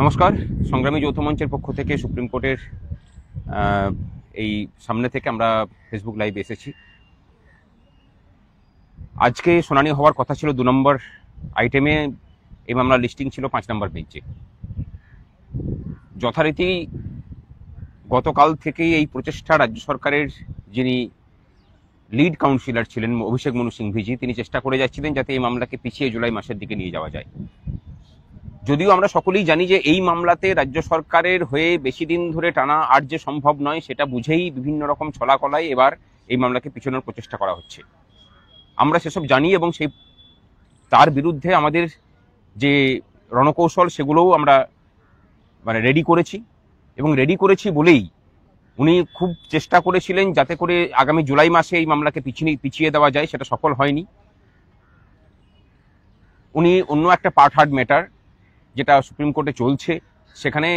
নমস্কার। সংগ্রামী যৌথ মঞ্চের পক্ষ থেকে সুপ্রিম কোর্টের এই সামনে থেকে আমরা ফেসবুক লাইভ এসেছি। আজকে শুনানি হওয়ার কথা ছিল 2 নম্বর আইটেমে, এই মামলার লিস্টিং ছিল 5 নম্বর বেঞ্চে। যথারীতি গতকাল থেকেই এই প্রচেষ্টা রাজ্য সরকারের যিনি লিড কাউন্সিলর ছিলেন অভিষেক মনু সিংভিজি, তিনি চেষ্টা করে যাচ্ছিলেন যাতে এই মামলাকে পিছিয়ে জুলাই মাসের দিকে নিয়ে যাওয়া যায়। যদিও আমরা সকলেই জানি যে এই মামলাতে রাজ্য সরকারের হয়ে বেশি দিন ধরে টানা আর যে সম্ভব নয়, সেটা বুঝেই বিভিন্ন রকম ছলাকলায় এবার এই মামলাকে পিছানোর প্রচেষ্টা করা হচ্ছে। আমরা সেসব জানি এবং সেই তার বিরুদ্ধে আমাদের যে রণকৌশল সেগুলোও আমরা রেডি করেছি, এবং রেডি করেছি বলেই উনি খুব চেষ্টা করেছিলেন যাতে করে আগামী জুলাই মাসে এই মামলাকে পিছিয়ে দেওয়া যায়। সেটা সফল হয়নি। উনি অন্য একটা পার্ট হার্ড ম্যাটার যেটা সুপ্রিম কোর্টে চলছে, সেখানে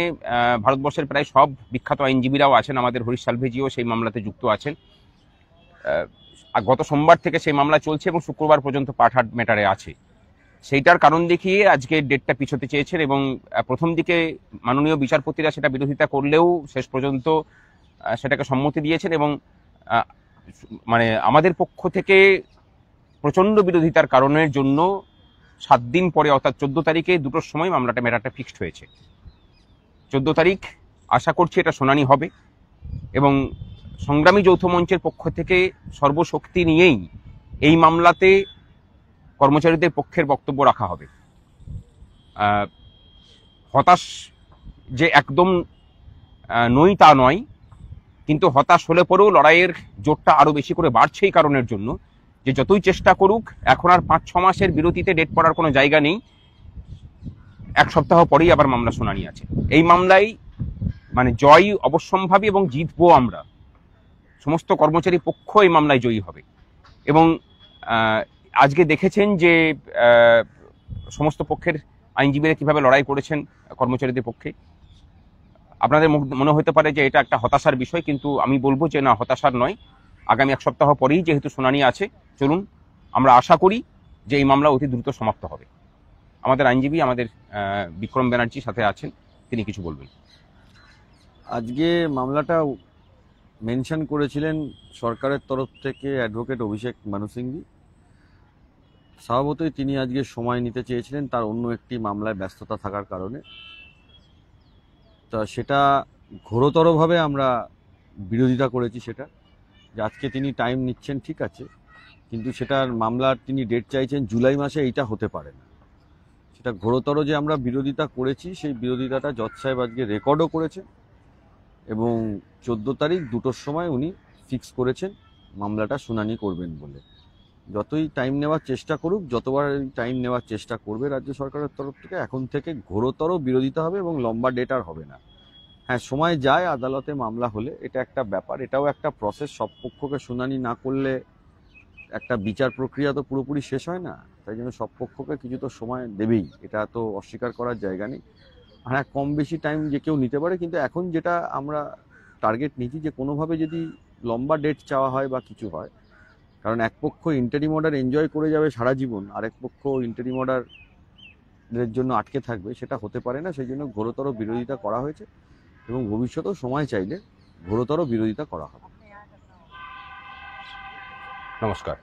ভারতবর্ষের প্রায় সব বিখ্যাত আইনজীবীরাও আছেন, আমাদের হরিশ সালভেজিও সেই মামলাতে যুক্ত আছেন। গত সোমবার থেকে সেই মামলা চলছে এবং শুক্রবার পর্যন্ত পার্ট হার্ড ম্যাটারে আছে। সেইটার কারণ দেখিয়ে আজকে ডেটটা পিছোতে চেয়েছেন, এবং প্রথম দিকে মাননীয় বিচারপতিরা সেটা বিরোধিতা করলেও শেষ পর্যন্ত সেটাকে সম্মতি দিয়েছেন, এবং আমাদের পক্ষ থেকে প্রচণ্ড বিরোধিতার কারণের জন্য 7 দিন পরে অর্থাৎ 14 তারিখে 2টোর সময় ম্যাটারটা ফিক্সড হয়েছে। 14 তারিখ আশা করছি এটা শুনানি হবে, এবং সংগ্রামী যৌথ মঞ্চের পক্ষ থেকে সর্বশক্তি নিয়েই এই মামলাতে কর্মচারীদের পক্ষের বক্তব্য রাখা হবে। হতাশ যে একদম নই তা নয়, কিন্তু হতাশ হলে পরেও লড়াইয়ের জোরটা আরো বেশি করে বাড়ছে এই কারণের জন্য যে যতই চেষ্টা করুক এখন আর 5-6 মাসের বিরতিতে ডেট পড়ার কোনো জায়গা নেই। 1 সপ্তাহ পরেই আবার মামলা শুনানি আছে। এই মামলায় জয় অবশ্যম্ভাবী, এবং জিতবো আমরা। সমস্ত কর্মচারী পক্ষ এই মামলায় জয়ী হবে। এবং আজকে দেখেছেন যে সমস্ত পক্ষের আইনজীবীরা কিভাবে লড়াই করেছেন কর্মচারীদের পক্ষে। আপনাদের মনে হতে পারে যে এটা একটা হতাশার বিষয়, কিন্তু আমি বলবো যে না, হতাশার নয়। আগামী 1 সপ্তাহ পরেই যেহেতু শুনানি আছে, চলুন আমরা আশা করি যে এই মামলা অতি দ্রুত সমাপ্ত হবে। আমাদের আইনজীবী আমাদের বিক্রম ব্যানার্জি সাথে আছেন, তিনি কিছু বলবেন। আজকে মামলাটা মেনশন করেছিলেন সরকারের তরফ থেকে অ্যাডভোকেট অভিষেক মনু সিংভি। স্বভাবতই তিনি আজকে সময় নিতে চেয়েছিলেন তার অন্য একটি মামলায় ব্যস্ততা থাকার কারণে। তা সেটা ঘোরতরভাবে আমরা বিরোধিতা করেছি, সেটা যে আজকে তিনি টাইম নিচ্ছেন ঠিক আছে, কিন্তু সেটার মামলার তিনি ডেট চাইছেন জুলাই মাসে, এইটা হতে পারে না। সেটা ঘোরতর যে আমরা বিরোধিতা করেছি, সেই বিরোধিতাটা জজ সাহেব আজকে রেকর্ডও করেছে, এবং 14 তারিখ 2টোর সময় উনি ফিক্স করেছেন মামলাটা শুনানি করবেন বলে। যতই টাইম নেওয়ার চেষ্টা করুক, যতবার টাইম নেওয়ার চেষ্টা করবে রাজ্য সরকারের তরফ থেকে, এখন থেকে ঘোরতর বিরোধিতা হবে এবং লম্বা ডেট আর হবে না। হ্যাঁ, সময় যায়, আদালতে মামলা হলে এটা একটা ব্যাপার, এটাও একটা প্রসেস। সব পক্ষকে শুনানি না করলে একটা বিচার প্রক্রিয়া তো পুরোপুরি শেষ হয় না। তাই জন্য সব পক্ষকে কিছু তো সময় দেবেই, এটা তো অস্বীকার করার জায়গা নেই। হ্যাঁ, কম বেশি টাইম যে কেউ নিতে পারে, কিন্তু এখন যেটা আমরা টার্গেট নিয়েছি যে কোনোভাবে যদি লম্বা ডেট চাওয়া হয় বা কিছু হয়, কারণ এক পক্ষ ইন্টারিম অর্ডার এনজয় করে যাবে সারা জীবন, আরেক পক্ষ ইন্টারিম অর্ডারের জন্য আটকে থাকবে, সেটা হতে পারে না। সেই জন্য ঘোরতর বিরোধিতা করা হয়েছে, এবং ভবিষ্যতেও সময় চাইলে ঘোরতর বিরোধিতা করা হবে। নমস্কার।